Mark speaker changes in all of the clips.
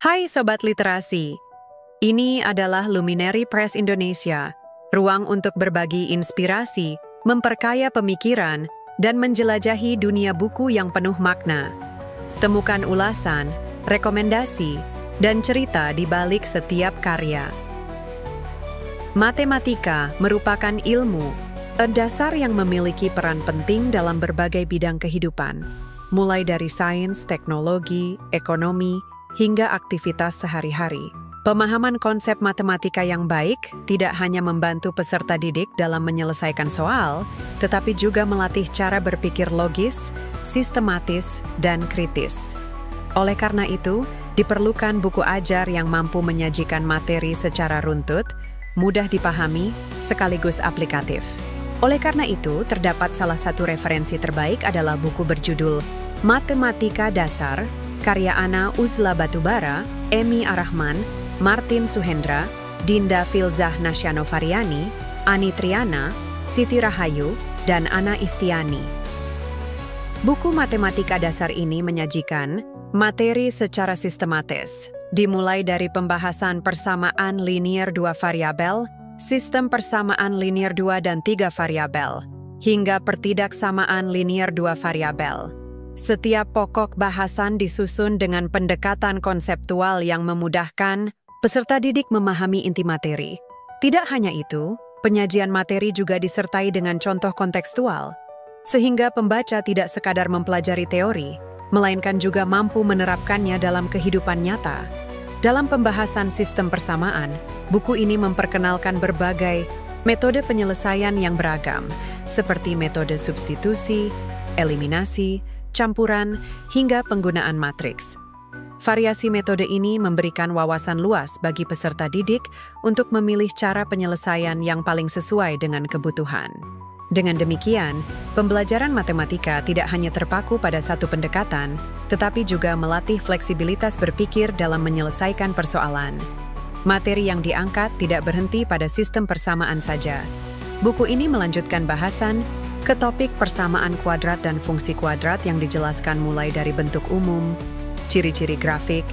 Speaker 1: Hai Sobat Literasi, ini adalah Luminary Press Indonesia, ruang untuk berbagi inspirasi, memperkaya pemikiran, dan menjelajahi dunia buku yang penuh makna. Temukan ulasan, rekomendasi, dan cerita di balik setiap karya. Matematika merupakan ilmu, dasar yang memiliki peran penting dalam berbagai bidang kehidupan, mulai dari sains, teknologi, ekonomi, hingga aktivitas sehari-hari. Pemahaman konsep matematika yang baik tidak hanya membantu peserta didik dalam menyelesaikan soal, tetapi juga melatih cara berpikir logis, sistematis, dan kritis. Oleh karena itu, diperlukan buku ajar yang mampu menyajikan materi secara runtut, mudah dipahami, sekaligus aplikatif. Oleh karena itu, terdapat salah satu referensi terbaik adalah buku berjudul Matematika Dasar, karya Ana Uzla Batubara, Emi Arahman, Martin Suhendra, Dinda Filzah Nasyanovariani, Ani Triana, Siti Rahayu, dan Ana Istiani. Buku Matematika Dasar ini menyajikan materi secara sistematis, dimulai dari pembahasan persamaan linier 2 variabel, sistem persamaan linier 2 dan 3 variabel, hingga pertidaksamaan linier 2 variabel. Setiap pokok bahasan disusun dengan pendekatan konseptual yang memudahkan peserta didik memahami inti materi. Tidak hanya itu, penyajian materi juga disertai dengan contoh kontekstual, sehingga pembaca tidak sekadar mempelajari teori, melainkan juga mampu menerapkannya dalam kehidupan nyata. Dalam pembahasan sistem persamaan, buku ini memperkenalkan berbagai metode penyelesaian yang beragam, seperti metode substitusi, eliminasi, campuran, hingga penggunaan matriks. Variasi metode ini memberikan wawasan luas bagi peserta didik untuk memilih cara penyelesaian yang paling sesuai dengan kebutuhan. Dengan demikian, pembelajaran matematika tidak hanya terpaku pada satu pendekatan, tetapi juga melatih fleksibilitas berpikir dalam menyelesaikan persoalan. Materi yang diangkat tidak berhenti pada sistem persamaan saja. Buku ini melanjutkan bahasan ke topik persamaan kuadrat dan fungsi kuadrat yang dijelaskan mulai dari bentuk umum, ciri-ciri grafik,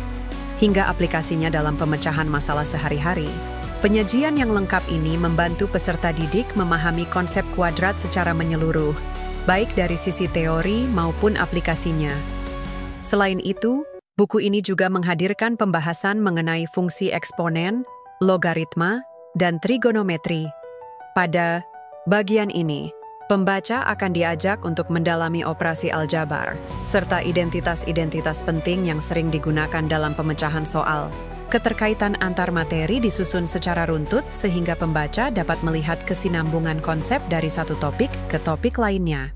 Speaker 1: hingga aplikasinya dalam pemecahan masalah sehari-hari. Penyajian yang lengkap ini membantu peserta didik memahami konsep kuadrat secara menyeluruh, baik dari sisi teori maupun aplikasinya. Selain itu, buku ini juga menghadirkan pembahasan mengenai fungsi eksponen, logaritma, dan trigonometri. Pada bagian ini, pembaca akan diajak untuk mendalami operasi aljabar, serta identitas-identitas penting yang sering digunakan dalam pemecahan soal. Keterkaitan antar materi disusun secara runtut sehingga pembaca dapat melihat kesinambungan konsep dari satu topik ke topik lainnya.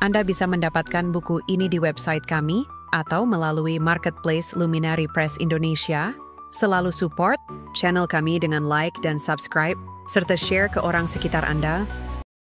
Speaker 1: Anda bisa mendapatkan buku ini di website kami atau melalui Marketplace Luminary Press Indonesia. Selalu support channel kami dengan like dan subscribe, serta share ke orang sekitar Anda.